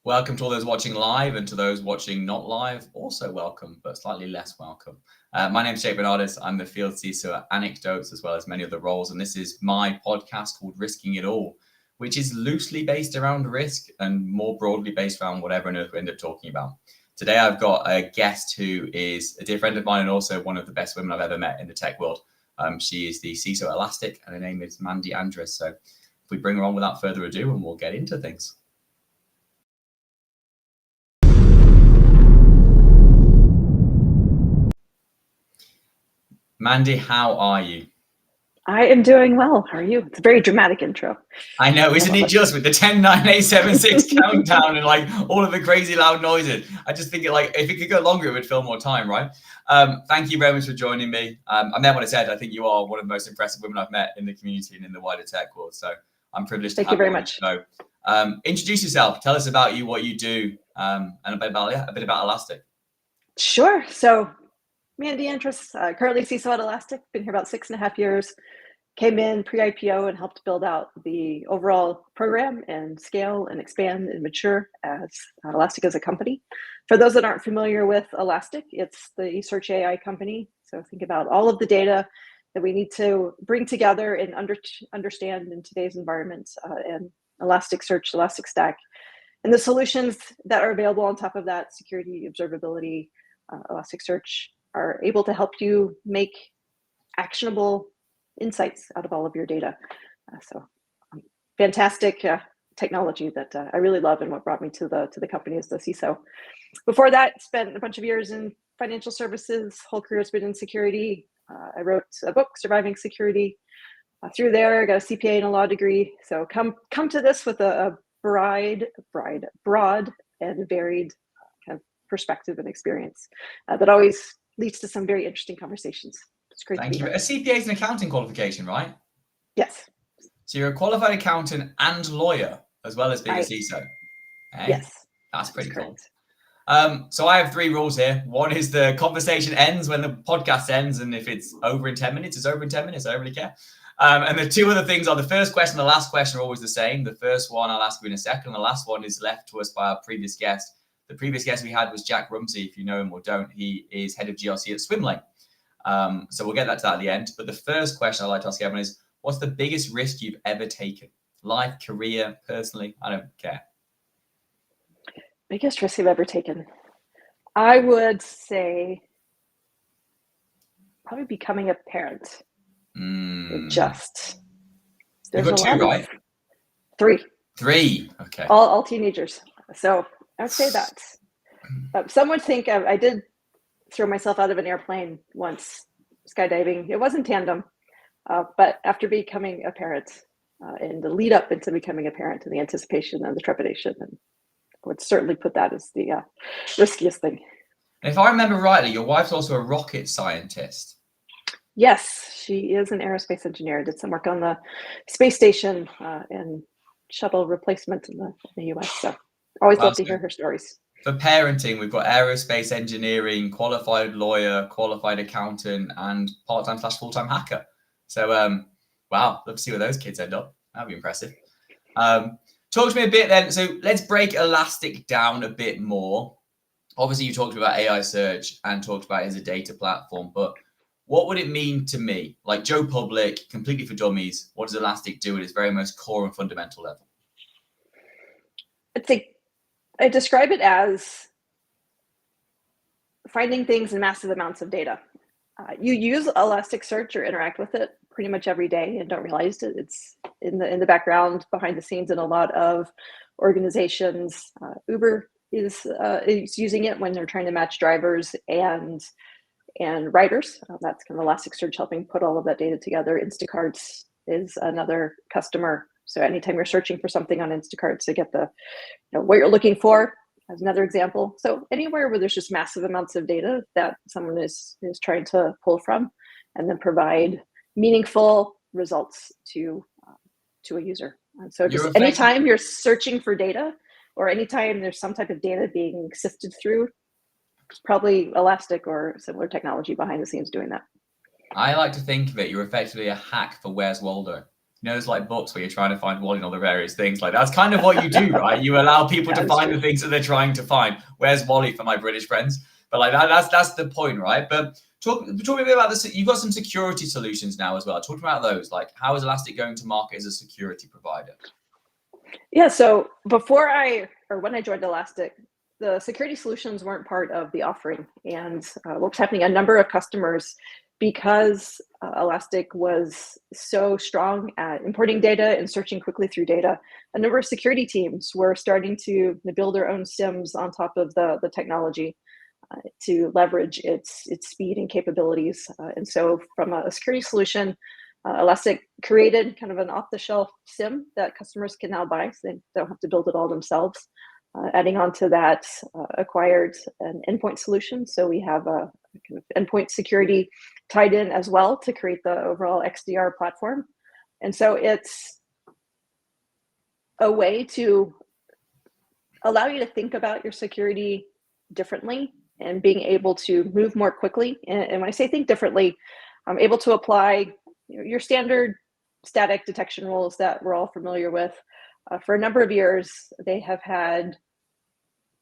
Welcome to all those watching live, and to those watching not live, also welcome, but slightly less welcome. My name is Hetz Ventures. I'm the field CISO at Anecdotes, as well as many other roles, and this is my podcast called Risking It All, which is loosely based around risk and more broadly based around whatever on earth we end up talking about. Today, I've got a guest who is a dear friend of mine and also one of the best women I've ever met in the tech world. She is the CISO at Elastic, and her name is Mandy Andress. So if we bring her on without further ado, and we'll get into things. Mandy, how are you? I am doing well. How are you? It's a very dramatic intro. I know, isn't it, just with the 10, 9, 8, 7, 6 countdown and like all of the crazy loud noises? I just think if it could go longer, it would fill more time, right? Thank you very much for joining me. I meant what I said. I think you are one of the most impressive women I've met in the community and in the wider tech world. So I'm privileged to have you. Thank you very much. So, introduce yourself. Tell us about you, what you do, and a bit about Elastic. Sure. So Mandy Andress, currently CISO at Elastic, been here about 6.5 years, came in pre-IPO and helped build out the overall program and scale and expand and mature as Elastic as a company. For those that aren't familiar with Elastic, it's the search AI company. So think about all of the data that we need to bring together and understand in today's environment, and Elasticsearch, Elastic Stack, and the solutions that are available on top of that, security, observability, Elasticsearch, are able to help you make actionable insights out of all of your data. Fantastic technology that I really love, and what brought me to the company as the CISO. Before that, spent a bunch of years in financial services. Whole career has been in security. I wrote a book, Surviving Security. Through there, I got a CPA and a law degree. So come to this with a broad and varied kind of perspective and experience that always leads to some very interesting conversations. It's great. Thank you. A CPA is an accounting qualification, right? Yes. So you're a qualified accountant and lawyer, as well as being a CISO. Eh? Yes. That's pretty cool. So I have 3 rules here. One is the conversation ends when the podcast ends, and if it's over in 10 minutes, it's over in 10 minutes. I don't really care. And the 2 other things are the first question and the last question are always the same. The first one I'll ask you in a second. The last one is left to us by our previous guest. The previous guest we had was Jack Rumsey, if you know him or don't. He is head of GRC at Swimlane. So we'll get that to that at the end. But the first question I'd like to ask everyone is, what's the biggest risk you've ever taken? Life, career, personally? I don't care. Biggest risk I've ever taken? I would say probably becoming a parent. There's You've got 2, right? 3. 3, okay. All teenagers. So I would say that. Some would think I did throw myself out of an airplane once, skydiving. It wasn't tandem, but after becoming a parent and the lead up into becoming a parent and the anticipation and the trepidation, and I would certainly put that as the riskiest thing. And if I remember rightly, your wife's also a rocket scientist. Yes, she is an aerospace engineer. Did some work on the space station and shuttle replacement in the US. So always love to hear her stories. For parenting, we've got aerospace engineering, qualified lawyer, qualified accountant, and part-time / full-time hacker. So, wow, love to see where those kids end up. That'd be impressive. Talk to me a bit then. So let's break Elastic down a bit more. Obviously, you talked about AI search and talked about it as a data platform, but what would it mean to me? Like Joe Public, completely for dummies, what does Elastic do at its very most core and fundamental level? I describe it as finding things in massive amounts of data. You use Elasticsearch or interact with it pretty much every day and don't realize it. It's in the background behind the scenes in a lot of organizations. Uber is using it when they're trying to match drivers and riders. That's kind of Elasticsearch helping put all of that data together. Instacart is another customer. So anytime you're searching for something on Instacart to get the what you're looking for, as another example. So anywhere where there's just massive amounts of data that someone is trying to pull from, and then provide meaningful results to a user. And so just anytime you're searching for data, or anytime there's some type of data being sifted through, it's probably Elastic or similar technology behind the scenes doing that. I like to think of it, you're effectively a hack for Where's Waldo. You know, there's like books where you're trying to find Wally and all the various things. Like that's kind of what you do, right? You allow people to find the things that they're trying to find. Where's Wally for my British friends? But like that's the point, right? But talk a bit about this. You've got some security solutions now as well. Talk about those. Like, how is Elastic going to market as a security provider? Yeah. So when I joined Elastic, the security solutions weren't part of the offering. And what was happening, a number of customers, because Elastic was so strong at importing data and searching quickly through data, a number of security teams were starting to build their own SIMs on top of the technology to leverage its speed and capabilities. And so from a security solution, Elastic created kind of an off-the-shelf SIM that customers can now buy, so they don't have to build it all themselves. Adding on to that, acquired an endpoint solution. So we have a kind of endpoint security tied in as well to create the overall XDR platform. And so it's a way to allow you to think about your security differently and being able to move more quickly. And when I say think differently, I'm able to apply your standard static detection rules that we're all familiar with. For a number of years, they have had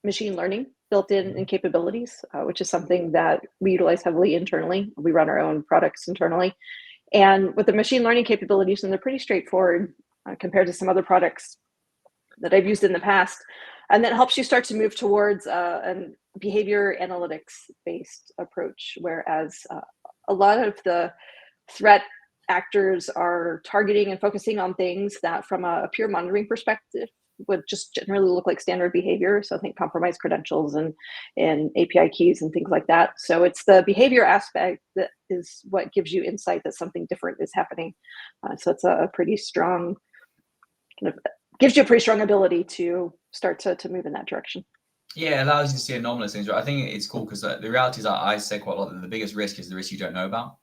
machine learning built in capabilities, which is something that we utilize heavily internally. We run our own products internally. And with the machine learning capabilities, and they're pretty straightforward compared to some other products that I've used in the past. And that helps you start to move towards a behavior analytics-based approach, whereas a lot of the threat actors are targeting and focusing on things that from a pure monitoring perspective would just generally look like standard behavior. So I think compromised credentials and API keys and things like that. So it's the behavior aspect that is what gives you insight that something different is happening. So it's a pretty strong, kind of gives you a pretty strong ability to start to move in that direction. Yeah, it allows you to see anomalous things. Right? I think it's cool because the reality is that I say quite a lot that the biggest risk is the risk you don't know about.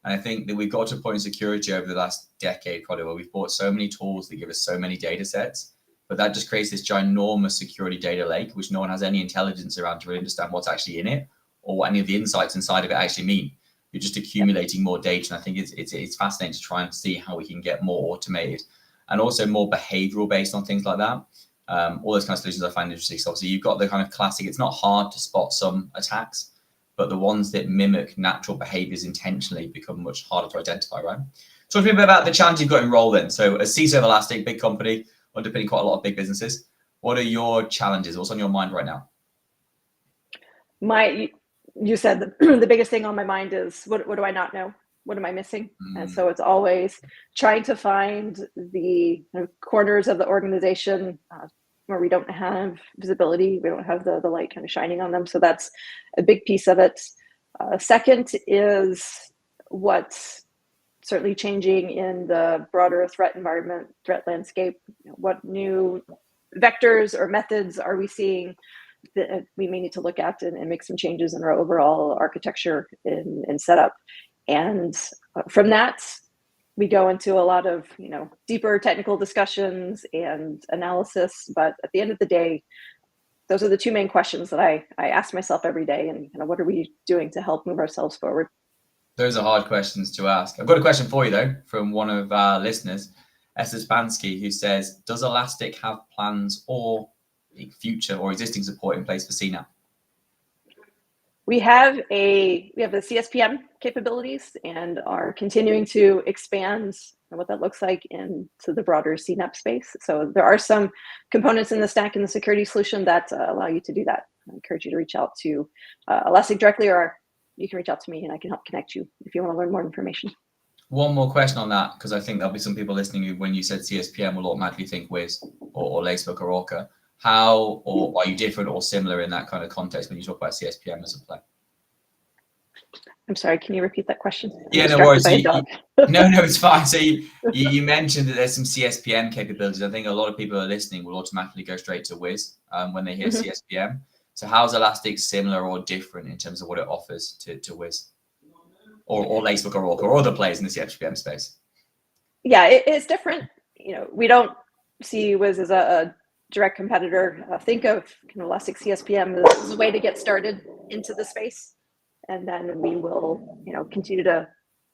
And I think that we've got to a point in security over the last decade, probably, where we've bought so many tools that give us so many data sets, but that just creates this ginormous security data lake, which no one has any intelligence around to really understand what's actually in it or what any of the insights inside of it actually mean. You're just accumulating more data. And I think it's fascinating to try and see how we can get more automated and also more behavioral based on things like that. All those kind of solutions I find interesting. So obviously you've got the kind of classic, it's not hard to spot some attacks, but the ones that mimic natural behaviors intentionally become much harder to identify, right? Talk to me a bit about the challenge you've got in role then. So as CISO of Elastic, big company, underpinning quite a lot of big businesses. What are your challenges? What's on your mind right now? You said the biggest thing on my mind is what do I not know? What am I missing? And so it's always trying to find the corners of the organization where we don't have visibility, we don't have the light kind of shining on them. So that's a big piece of it. Second is what's certainly changing in the broader threat environment, threat landscape. What new vectors or methods are we seeing that we may need to look at and make some changes in our overall architecture and setup? And from that, we go into a lot of deeper technical discussions and analysis. But at the end of the day, those are the two main questions that I ask myself every day. And what are we doing to help move ourselves forward? Those are hard questions to ask. I've got a question for you, though, from one of our listeners, Esther Spansky, who says, does Elastic have plans or future or existing support in place for CNAPP? We have the CSPM capabilities and are continuing to expand what that looks like into the broader CNAPP space. So there are some components in the stack in the security solution that allow you to do that. I encourage you to reach out to Elastic directly, or you can reach out to me and I can help connect you if you want to learn more information. One more question on that, because I think there'll be some people listening who, when you said CSPM, will automatically think Wiz or Lacebook or Orca. How, or are you different or similar in that kind of context when you talk about CSPM as a play? I'm sorry, can you repeat that question? Yeah, no worries. No, it's fine. So you mentioned that there's some CSPM capabilities. I think a lot of people who are listening will automatically go straight to Wiz when they hear CSPM. So how's Elastic similar or different in terms of what it offers to Wiz or Lacebook or Orca or other players in the CSPM space? Yeah, it's different. We don't see Wiz as a direct competitor. Think of Elastic CSPM as a way to get started into the space, and then we will, continue to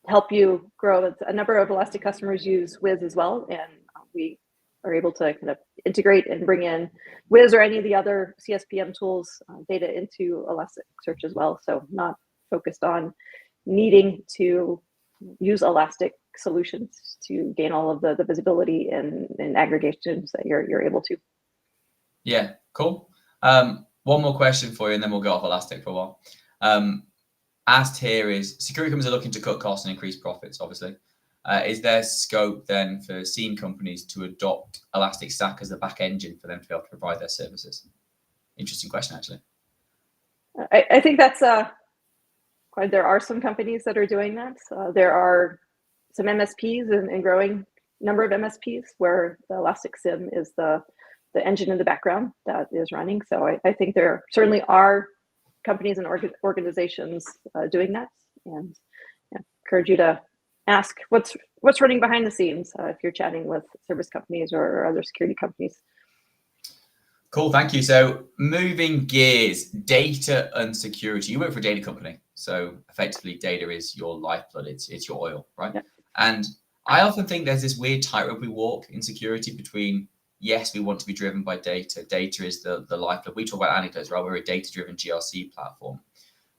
help you grow. A number of Elastic customers use Wiz as well, and we are able to kind of integrate and bring in Wiz or any of the other CSPM tools data into Elasticsearch as well. So not focused on needing to use Elastic solutions to gain all of the visibility and aggregations that you're able to. Yeah, cool. One more question for you, and then we'll go off Elastic for a while. Asked here is, security companies are looking to cut costs and increase profits, obviously. Is there scope then for SIEM companies to adopt Elastic Stack as the back engine for them to be able to provide their services? Interesting question, actually. I think that's there are some companies that are doing that. There are some MSPs and growing number of MSPs where the Elastic SIEM is the engine in the background that is running. So I think there certainly are companies and organizations doing that, and encourage you to ask what's running behind the scenes if you're chatting with service companies or other security companies. Cool, thank you. So moving gears, data and security. You work for a data company, so effectively data is your lifeblood, it's your oil, right? Yeah. And I often think there's this weird tightrope we walk in security between, yes, we want to be driven by data. Data is the lifeblood. We talk about anecdotes, right? We're a data-driven GRC platform.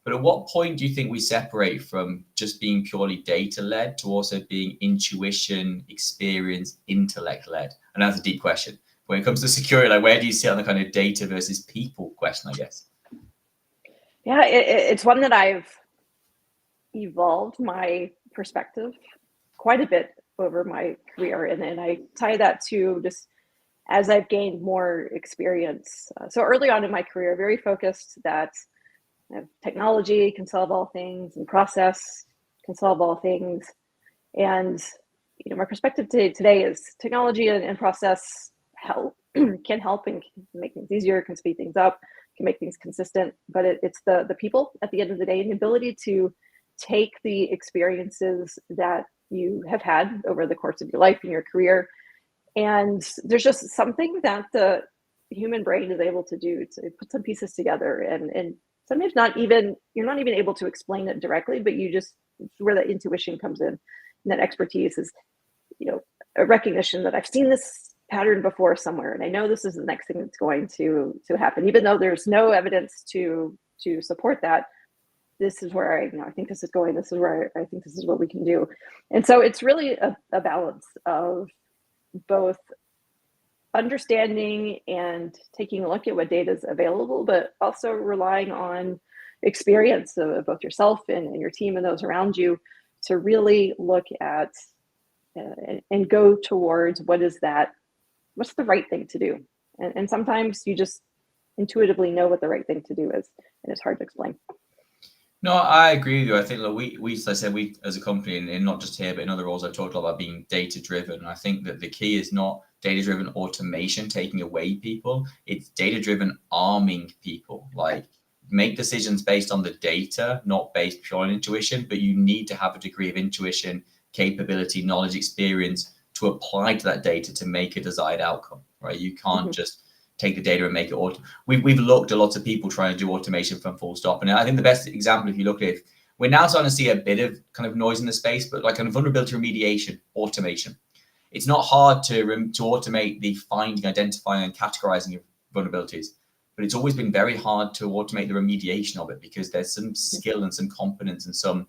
But at what point do you think we separate from just being purely data-led to also being intuition, experience, intellect-led? And that's a deep question. When it comes to security, like where do you sit on the kind of data versus people question, I guess? Yeah, it's one that I've evolved my perspective quite a bit over my career. And I tie that to just as I've gained more experience. So early on in my career, very focused that technology can solve all things and process can solve all things. And my perspective today is technology and process can help and can make things easier, can speed things up, can make things consistent. But it's the people at the end of the day, and the ability to take the experiences that you have had over the course of your life and your career. And there's just something that the human brain is able to do to put some pieces together, and sometimes you're not even able to explain it directly, but you just, where that intuition comes in, and that expertise is, a recognition that I've seen this pattern before somewhere, and I know this is the next thing that's going to happen, even though there's no evidence to support that. This is where I think this is going. This is where I think this is what we can do. And so it's really a balance of both understanding and taking a look at what data is available, but also relying on experience of both yourself and your team and those around you to really look at and go towards what's the right thing to do. And sometimes you just intuitively know what the right thing to do is, and it's hard to explain. No, I agree with you. I think like we as I said, we as a company, and not just here, but in other roles, I've talked a lot about being data-driven. And I think that the key is not data-driven automation taking away people. It's data-driven arming people. Like, make decisions based on the data, not based purely on intuition, but you need to have a degree of intuition, capability, knowledge, experience to apply to that data to make a desired outcome, right? You can't just take the data and make it we've looked at lots of people trying to do automation from full stop. And I think the best example, if you look at it, we're now starting to see a bit of kind of noise in the space, but like kind of vulnerability remediation automation. It's not hard to automate the finding, identifying, and categorizing of vulnerabilities, but it's always been very hard to automate the remediation of it because there's some skill and some competence and some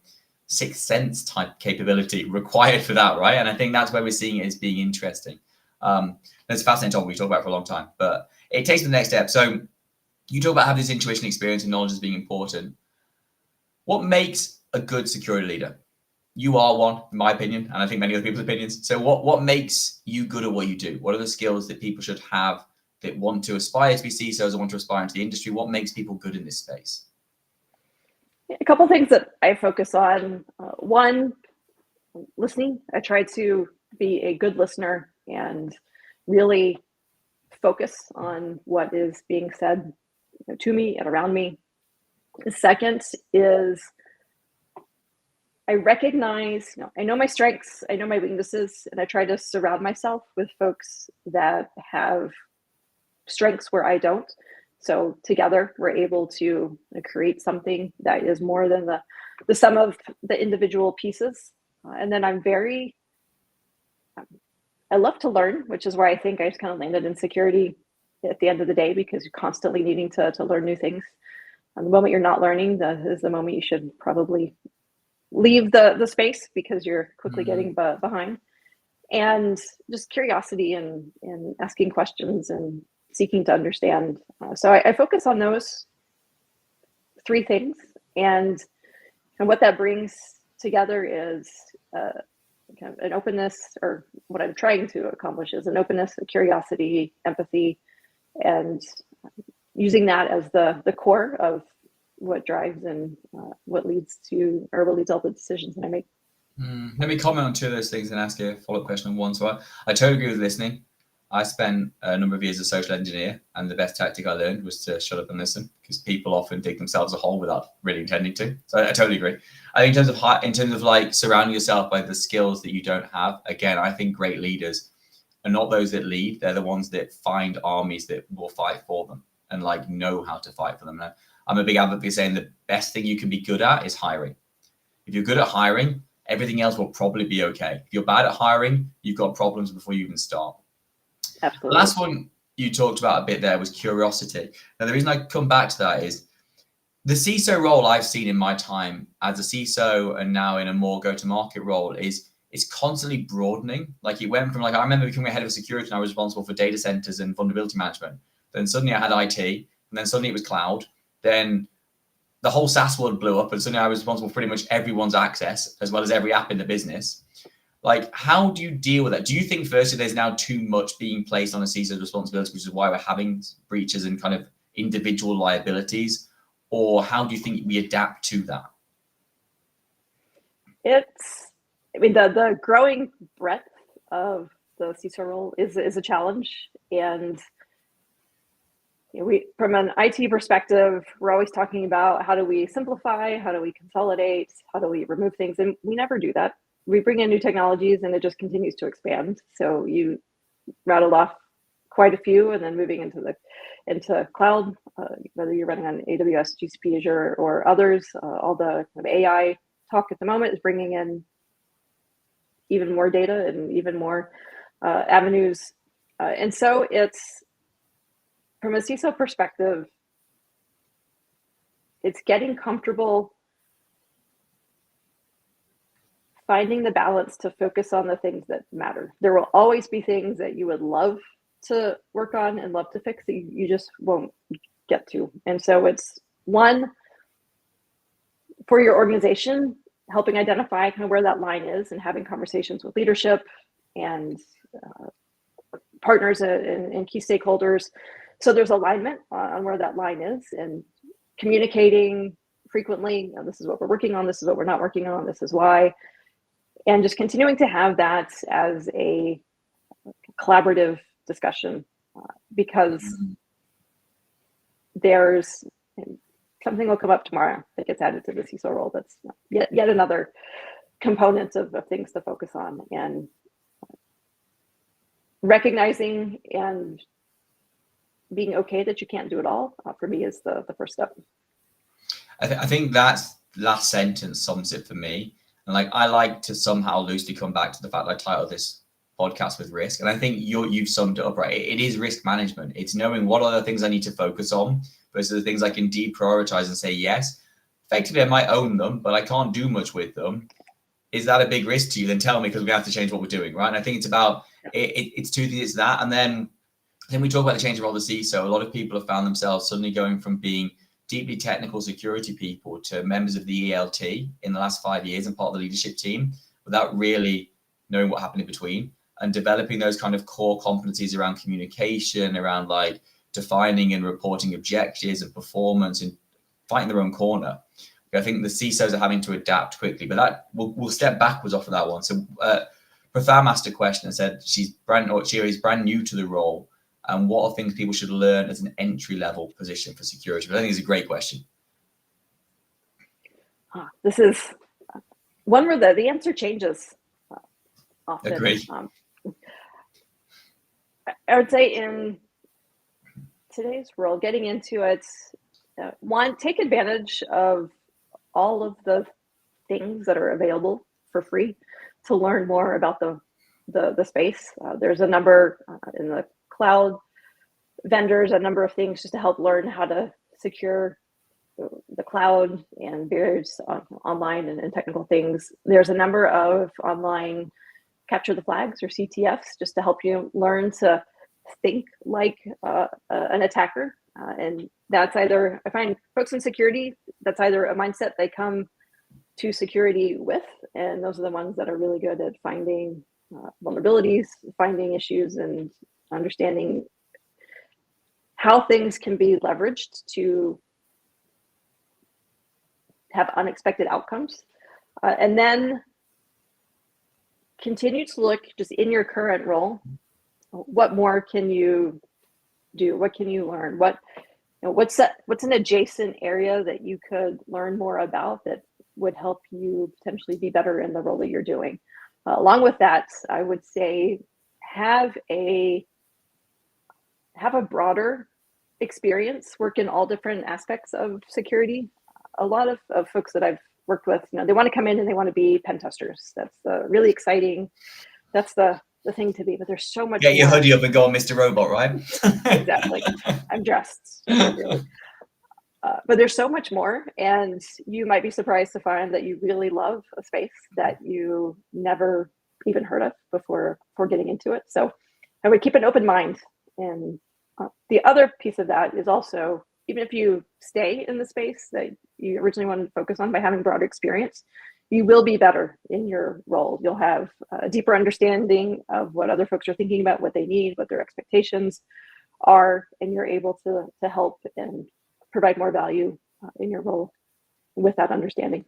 sixth sense type capability required for that, right? And I think that's where we're seeing it as being interesting. That's a fascinating topic we talk about for a long time, but it takes the next step. So you talk about having this intuition, experience, and knowledge as being important. What makes a good security leader? You are one, in my opinion, and I think many other people's opinions. So what makes you good at what you do? What are the skills that people should have that want to aspire to be CISOs or want to aspire into the industry? What makes people good in this space? A couple of things that I focus on. One, listening. I try to be a good listener and really focus on what is being said to me and around me. The second is I recognize, I know my strengths, I know my weaknesses, and I try to surround myself with folks that have strengths where I don't. So together we're able to create something that is more than the sum of the individual pieces. And then I love to learn, which is where I think I just kind of landed in security at the end of the day, because you're constantly needing to learn new things. And the moment you're not learning, is the moment you should probably leave the space, because you're quickly getting behind. And just curiosity and asking questions and seeking to understand. So I focus on those three things. And what that brings together is kind of an openness, or what I'm trying to accomplish is an openness, a curiosity, empathy, and using that as the core of what drives and what leads all the decisions that I make. Let me comment on two of those things and ask you a follow-up question on one. So I totally agree with listening. I spent a number of years as a social engineer, and the best tactic I learned was to shut up and listen, because people often dig themselves a hole without really intending to. So I totally agree. I think in terms of like surrounding yourself by the skills that you don't have, again, I think great leaders are not those that lead. They're the ones that find armies that will fight for them and like know how to fight for them. And I'm a big advocate saying the best thing you can be good at is hiring. If you're good at hiring, everything else will probably be okay. If you're bad at hiring, you've got problems before you even start. Absolutely. The last one you talked about a bit there was curiosity. Now, the reason I come back to that is the CISO role I've seen in my time as a CISO and now in a more go-to-market role is constantly broadening. Like it went from I remember becoming a head of security and I was responsible for data centers and vulnerability management. Then suddenly I had IT, and then suddenly it was cloud. Then the whole SaaS world blew up, and suddenly I was responsible for pretty much everyone's access as well as every app in the business. Like, how do you deal with that? Do you think, firstly, there's now too much being placed on a CISO's responsibility, which is why we're having breaches and kind of individual liabilities? Or how do you think we adapt to that? The growing breadth of the CISO role is a challenge. And from an IT perspective, we're always talking about how do we simplify, how do we consolidate, how do we remove things? And we never do that. We bring in new technologies and it just continues to expand. So you rattled off quite a few, and then moving into cloud, whether you're running on AWS, GCP, Azure, or others, all the kind of AI talk at the moment is bringing in even more data and even more avenues. And so it's, from a CISO perspective, it's getting comfortable finding the balance to focus on the things that matter. There will always be things that you would love to work on and love to fix that you just won't get to. And so it's one, for your organization, helping identify kind of where that line is and having conversations with leadership and partners and key stakeholders. So there's alignment on where that line is, and communicating frequently. This is what we're working on. This is what we're not working on. This is why. And just continuing to have that as a collaborative discussion, because there's something will come up tomorrow that gets added to the CISO role. That's yet another component of things to focus on, and recognizing and being okay that you can't do it all, for me, is the first step. I think that last sentence sums it for me. And I like to somehow loosely come back to the fact that I titled this podcast with risk. And I think you've summed it up right. It is risk management. It's knowing what are the things I need to focus on versus the things I can deprioritize and say, yes, effectively I might own them, but I can't do much with them. Is that a big risk to you? Then tell me, because we have to change what we're doing, right? And I think it's about, it's two things, it's that. And then we talk about the change of role of the CISO. A lot of people have found themselves suddenly going from being deeply technical security people to members of the ELT in the last 5 years and part of the leadership team without really knowing what happened in between. and developing those kind of core competencies around communication, around like defining and reporting objectives and performance and fighting their own corner. I think the CISOs are having to adapt quickly, but that we'll step backwards off of that one. So Pratham asked a question and said she's brand new to the role, and what are things people should learn as an entry-level position for security? But I think it's a great question. This is one where the answer changes often. Agree. I would say in today's world, getting into it, take advantage of all of the things that are available for free to learn more about the space. There's a number in the cloud vendors, a number of things just to help learn how to secure the cloud and various online and technical things. There's a number of online capture the flags or CTFs just to help you learn to think like an attacker. And that's either, I find folks in security, that's either a mindset they come to security with, and those are the ones that are really good at finding vulnerabilities, finding issues, and understanding how things can be leveraged to have unexpected outcomes. And then continue to look just in your current role, what more can you do? What can you learn? What's an adjacent area that you could learn more about that would help you potentially be better in the role that you're doing? Along with that, I would say have a broader experience, work in all different aspects of security. A lot of folks that I've worked with, they want to come in and they want to be pen testers. That's really exciting. That's the thing to be, but there's so much. Get your hoodie up and go on Mr. Robot, right? Exactly. I'm dressed. Really. But there's so much more, and you might be surprised to find that you really love a space that you never even heard of before getting into it. So I would keep an open mind. And the other piece of that is also, even if you stay in the space that you originally wanted to focus on by having broader experience, you will be better in your role. You'll have a deeper understanding of what other folks are thinking about, what they need, what their expectations are, and you're able to help and provide more value in your role with that understanding.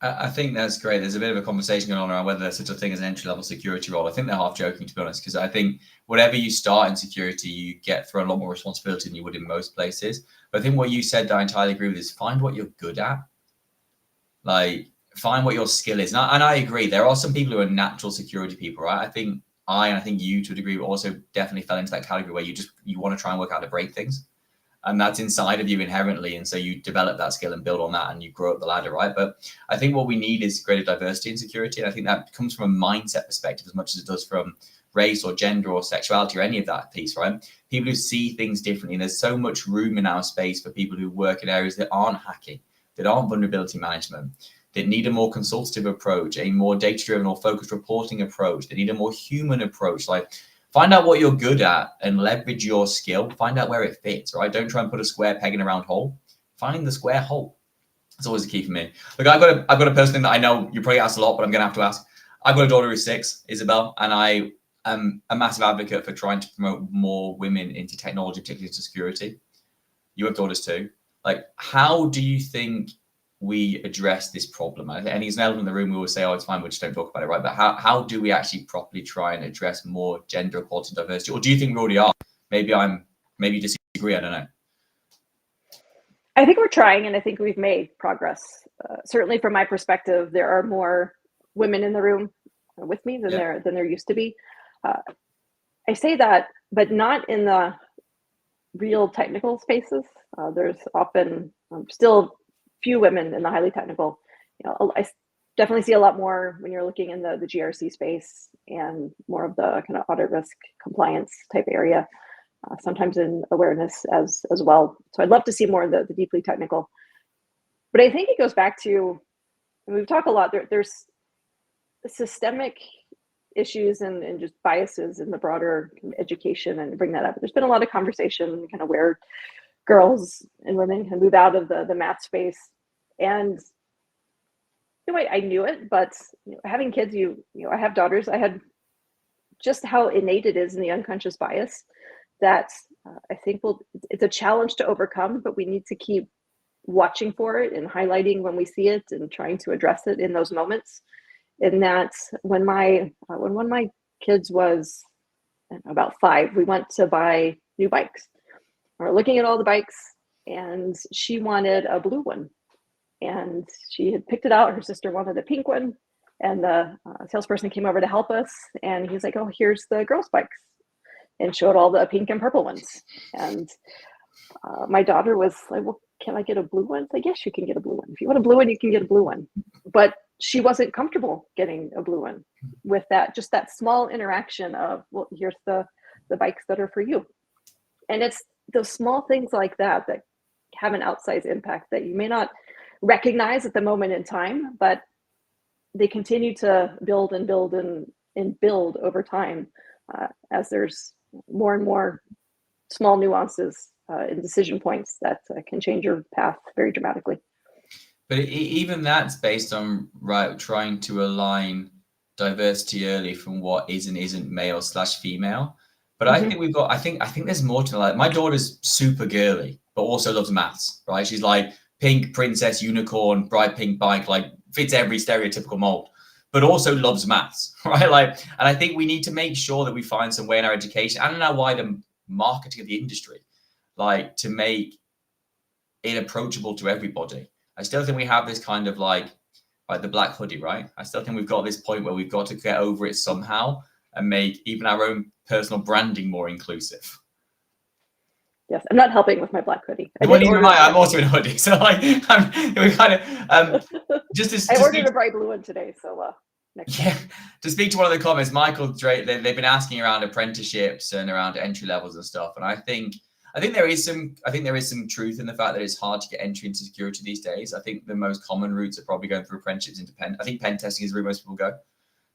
I think that's great. There's a bit of a conversation going on around whether there's such a thing as an entry-level security role. I think they're half joking, to be honest, because I think whatever you start in security, you get through a lot more responsibility than you would in most places. But I think what you said that I entirely agree with is find what you're good at. Like, find what your skill is. And I agree. There are some people who are natural security people, right? I think you, to a degree, also definitely fell into that category where you want to try and work out how to break things. And that's inside of you inherently. And so you develop that skill and build on that and you grow up the ladder, right? But I think what we need is greater diversity in security. And I think that comes from a mindset perspective as much as it does from race or gender or sexuality or any of that piece, right? People who see things differently. And there's so much room in our space for people who work in areas that aren't hacking, that aren't vulnerability management, that need a more consultative approach, a more data-driven or focused reporting approach. They need a more human approach. Like, find out what you're good at and leverage your skill. Find out where it fits, right? Don't try and put a square peg in a round hole. Find the square hole. That's always the key for me. Look, I've got a person that I know you probably asked a lot, but I'm going to have to ask. I've got a daughter who's 6, Isabel, and I am a massive advocate for trying to promote more women into technology, particularly into security. You have daughters too. Like, how do you think we address this problem? And there's an element in the room we always say, oh, it's fine, we just don't talk about it, right? But how do we actually properly try and address more gender equality and diversity? Or do you think we already are? Maybe you disagree, I don't know. I think we're trying, and I think we've made progress. Certainly from my perspective, there are more women in the room with me than there used to be. I say that, but not in the real technical spaces. There's often still few women in the highly technical. I definitely see a lot more when you're looking in the GRC space and more of the kind of audit risk compliance type area, sometimes in awareness as well. So I'd love to see more of the deeply technical. But I think it goes back to, and we've talked a lot, there's systemic issues and just biases in the broader education, and bring that up. There's been a lot of conversation kind of where girls and women can move out of the math space. And I knew it, but having kids, I have daughters. I had just how innate it is in the unconscious bias that I think it's a challenge to overcome, but we need to keep watching for it and highlighting when we see it and trying to address it in those moments. And that's when one of my kids was about 5, we went to buy new bikes. We're looking at all the bikes, and she wanted a blue one. And she had picked it out. Her sister wanted a pink one. And the salesperson came over to help us. And he's like, oh, here's the girls' bikes. And showed all the pink and purple ones. And my daughter was like, well, can I get a blue one? It's like, yes, you can get a blue one. If you want a blue one, you can get a blue one. But she wasn't comfortable getting a blue one with that, just that small interaction of, well, here's the bikes that are for you. And it's those small things like that that have an outsized impact that you may not recognize at the moment in time, but they continue to build and build and build over time as there's more and more small nuances and decision points that can change your path very dramatically. But even that's based on trying to align diversity early from what is and isn't male/female. But I think we've got, I think there's more to like. My daughter's super girly, but also loves maths, right? She's like pink princess unicorn, bright pink bike, like fits every stereotypical mold, but also loves maths, right? Like, and I think we need to make sure that we find some way in our education and in our wider marketing of the industry, like to make it approachable to everybody. I still think we have this kind of like the black hoodie, right? I still think we've got this point where we've got to get over it somehow and make even our own personal branding more inclusive. Yes, I'm not helping with my black hoodie. I'm also in a hoodie, so like we kind of I ordered a bright blue one today, so next time. To speak to one of the comments, Michael Drake, they've been asking around apprenticeships and around entry levels and stuff, and I think there is some truth in the fact that it's hard to get entry into security these days. I think the most common routes are probably going through apprenticeships into I think pen testing is where most people go.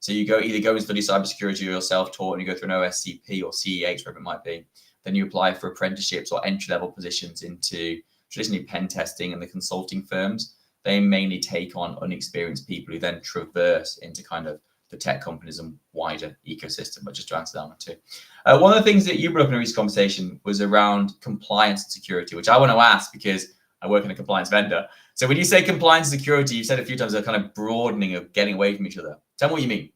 So you either go and study cybersecurity or you're self-taught and you go through an OSCP or CEH, whatever it might be. Then you apply for apprenticeships or entry-level positions into traditionally pen testing and the consulting firms. They mainly take on unexperienced people who then traverse into kind of the tech companies and wider ecosystem. But just to answer that one too. One of the things that you brought up in a recent conversation was around compliance and security, which I want to ask because I work in a compliance vendor. So when you say compliance and security, you've said a few times a kind of broadening of getting away from each other. Tell me what you mean.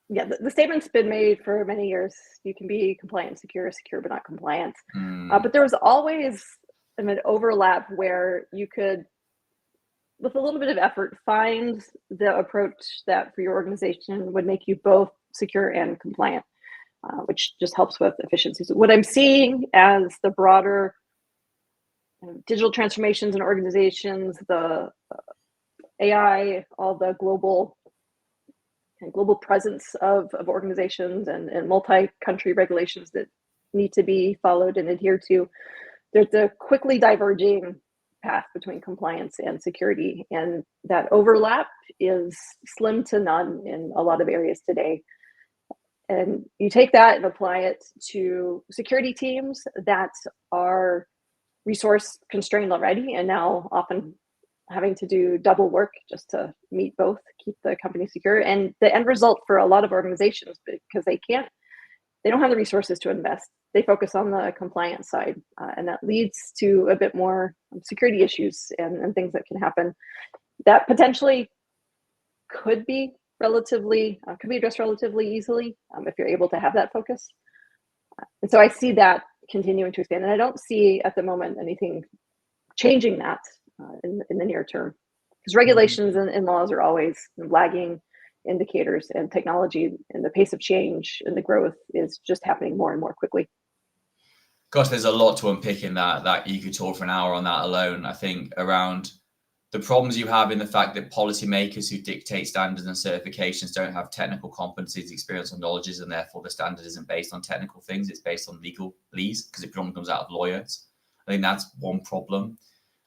Yeah, the statement's been made for many years. You can be compliant, secure but not compliant. But there was always an overlap where you could, with a little bit of effort, find the approach that for your organization would make you both secure and compliant, which just helps with efficiency. So what I'm seeing as the broader digital transformations in organizations, the AI, all the global presence of organizations and multi-country regulations that need to be followed and adhered to, there's a quickly diverging path between compliance and security. And that overlap is slim to none in a lot of areas today. And you take that and apply it to security teams that are resource constrained already and now often having to do double work just to meet both, keep the company secure. And the end result for a lot of organizations, because they don't have the resources to invest, they focus on the compliance side. And that leads to a bit more security issues and things that can happen that potentially could be addressed relatively easily if you're able to have that focus. And so I see that continuing to expand. And I don't see at the moment anything changing that in the near term, because regulations and laws are always lagging indicators, and technology and the pace of change and the growth is just happening more and more quickly. Gosh, there's a lot to unpick in that you could talk for an hour on that alone. I think around the problems you have in the fact that policymakers who dictate standards and certifications don't have technical competencies, experience, or knowledges, and therefore the standard isn't based on technical things, it's based on legalese, because it predominantly comes out of lawyers. I think that's one problem.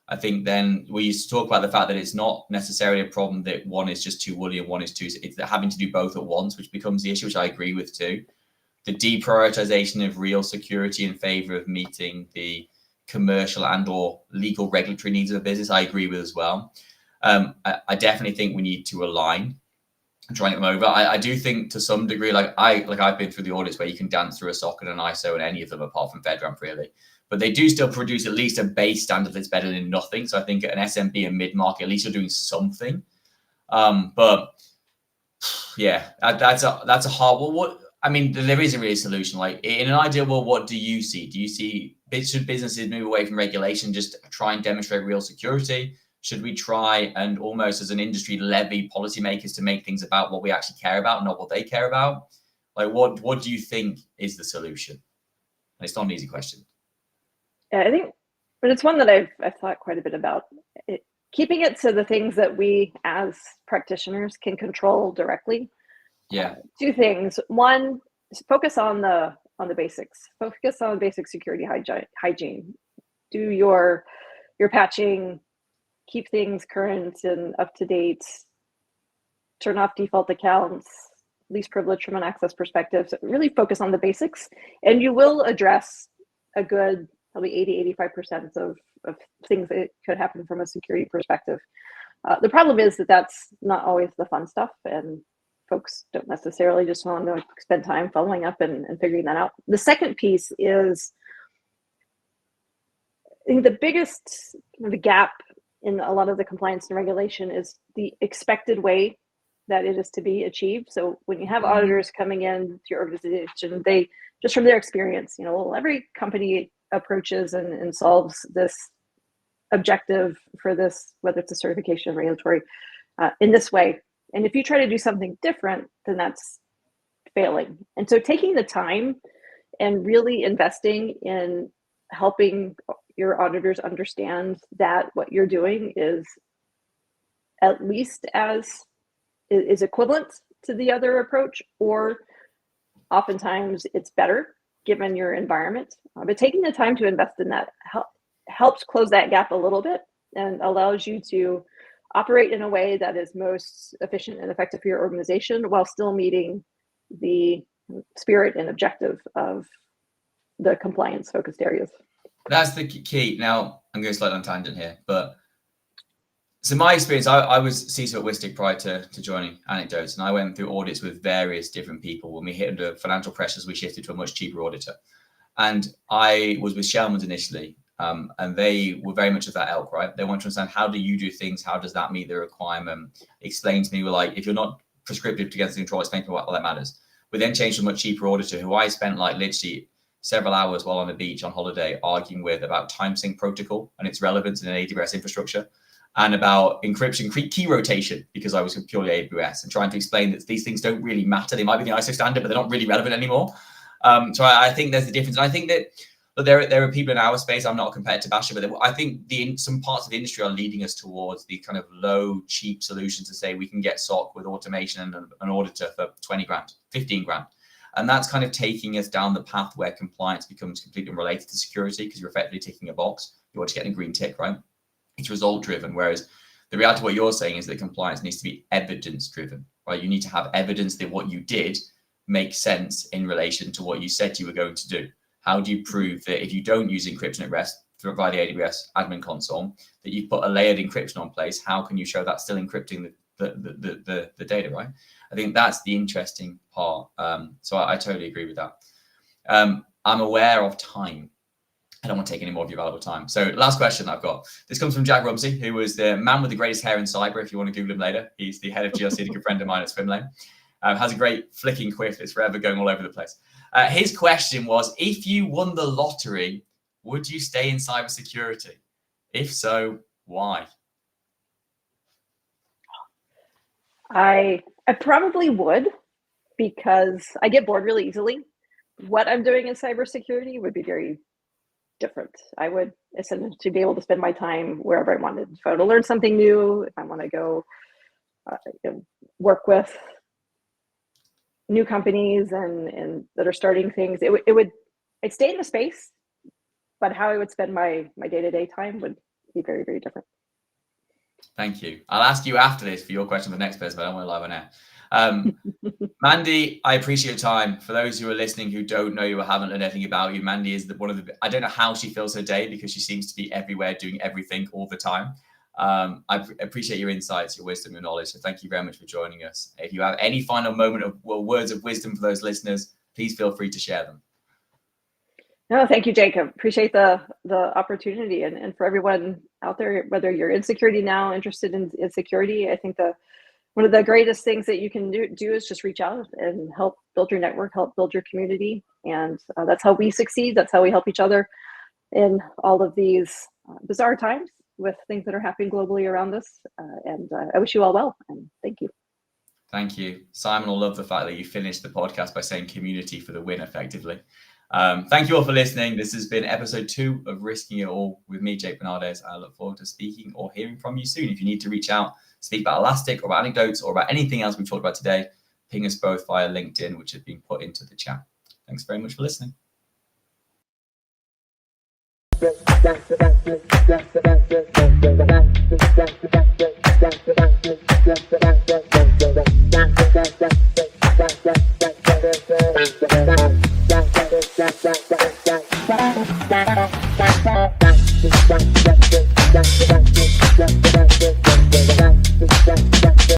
I think then we used to talk about the fact that it's not necessarily a problem that one is just too woolly and one is too, it's having to do both at once, which becomes the issue, which I agree with too. The deprioritization of real security in favor of meeting the commercial and or legal regulatory needs of a business, I agree with as well. I definitely think we need to align. and trying them over. I do think to some degree, I've been through the audits where you can dance through a SOC and an ISO and any of them apart from FedRAMP really. But they do still produce at least a base standard that's better than nothing. So I think at an SMB and mid-market, at least you're doing something. But yeah, that's a hard. Well, what I mean, there isn't really a solution. Like in an ideal world, what do you see? Do you see should businesses move away from regulation, just try and demonstrate real security? Should we try and almost as an industry levy policymakers to make things about what we actually care about, not what they care about? Like what do you think is the solution? And it's not an easy question. Yeah, I think, but it's one that I've thought quite a bit about. Keeping it to the things that we as practitioners can control directly. Yeah. Two things. One, focus on the basics. Focus on basic security hygiene. Do your patching, keep things current and up to date, turn off default accounts, least privilege from an access perspective. So really focus on the basics, and you will address a good probably 80-85% of things that could happen from a security perspective. The problem is that that's not always the fun stuff, and folks don't necessarily just want to spend time following up and figuring that out. The second piece is, I think the biggest gap in a lot of the compliance and regulation is the expected way that it is to be achieved. So when you have auditors coming in to your organization, they just from their experience, well, every company approaches and solves this objective for this, whether it's a certification or regulatory, in this way. And if you try to do something different, then that's failing. And so taking the time and really investing in helping your auditors understand that what you're doing is at least is equivalent to the other approach, or oftentimes it's better given your environment. But taking the time to invest in that helps close that gap a little bit and allows you to operate in a way that is most efficient and effective for your organization while still meeting the spirit and objective of the compliance focused areas. That's the key. Now, I'm going slightly on tangent here, but so my experience, I was CISO at Wistic prior to joining Anecdotes, and I went through audits with various different people. When we hit under financial pressures, we shifted to a much cheaper auditor. And I was with Shellman's initially, and they were very much of that ilk, right? They want to understand, how do you do things? How does that meet the requirement? Explain to me, if you're not prescriptive to get the control, explain to me why that matters. We then changed to a much cheaper auditor who I spent literally several hours while on the beach on holiday arguing with about time sync protocol and its relevance in an AWS infrastructure, and about encryption key rotation, because I was purely AWS, and trying to explain that these things don't really matter. They might be the ISO standard, but they're not really relevant anymore. So I think there's the difference. And I think that there are people in our space, I'm not a competitive basher, but I think some parts of the industry are leading us towards the kind of low, cheap solutions to say we can get SOC with automation and an auditor for 20 grand, 15 grand. And that's kind of taking us down the path where compliance becomes completely unrelated to security, because you're effectively ticking a box. You're just getting a green tick, right? It's result driven. Whereas the reality of what you're saying is that compliance needs to be evidence driven, right? You need to have evidence that what you did makes sense in relation to what you said you were going to do. How do you prove that if you don't use encryption at rest via the AWS admin console, that you've put a layered encryption on place? How can you show that's still encrypting the data, right? I think that's the interesting part. So I totally agree with that. I'm aware of time. I don't want to take any more of your valuable time. So last question I've got. This comes from Jack Rumsey, who was the man with the greatest hair in cyber. If you want to Google him later, he's the head of GRC, a good friend of mine at Swimlane. Has a great flicking quiff. It's forever going all over the place. His question was, if you won the lottery, would you stay in cybersecurity? If so, why? I probably would, because I get bored really easily. What I'm doing in cybersecurity would be very different. I would essentially be able to spend my time wherever I wanted. If I want to learn something new, if I want to go work with new companies and that are starting things, I'd stay in the space, but how I would spend my day-to-day time would be very, very different. Thank you. I'll ask you after this for your question for the next person, but I don't want to live on air. Mandy, I appreciate your time. For those who are listening who don't know you or haven't learned anything about you, Mandy is one of the, I don't know how she fills her day, because she seems to be everywhere doing everything all the time. I appreciate your insights, your wisdom, your knowledge. So thank you very much for joining us. If you have any final moment of words of wisdom for those listeners, please feel free to share them. No, thank you, Jacob. Appreciate the opportunity, and for everyone out there, whether you're in security now, interested in security, I think one of the greatest things that you can do is just reach out and help build your network, help build your community, and that's how we succeed. That's how we help each other in all of these bizarre times with things that are happening globally around us. And I wish you all well, and thank you. Thank you. Simon will love the fact that you finished the podcast by saying community for the win effectively. Thank you all for listening. This has been episode 2 of Risking It All with me, Jake Bernardes. I look forward to speaking or hearing from you soon. If you need to reach out, speak about Elastic or about anecdotes or about anything else we've talked about today, ping us both via LinkedIn, which has been put into the chat. Thanks very much for listening. That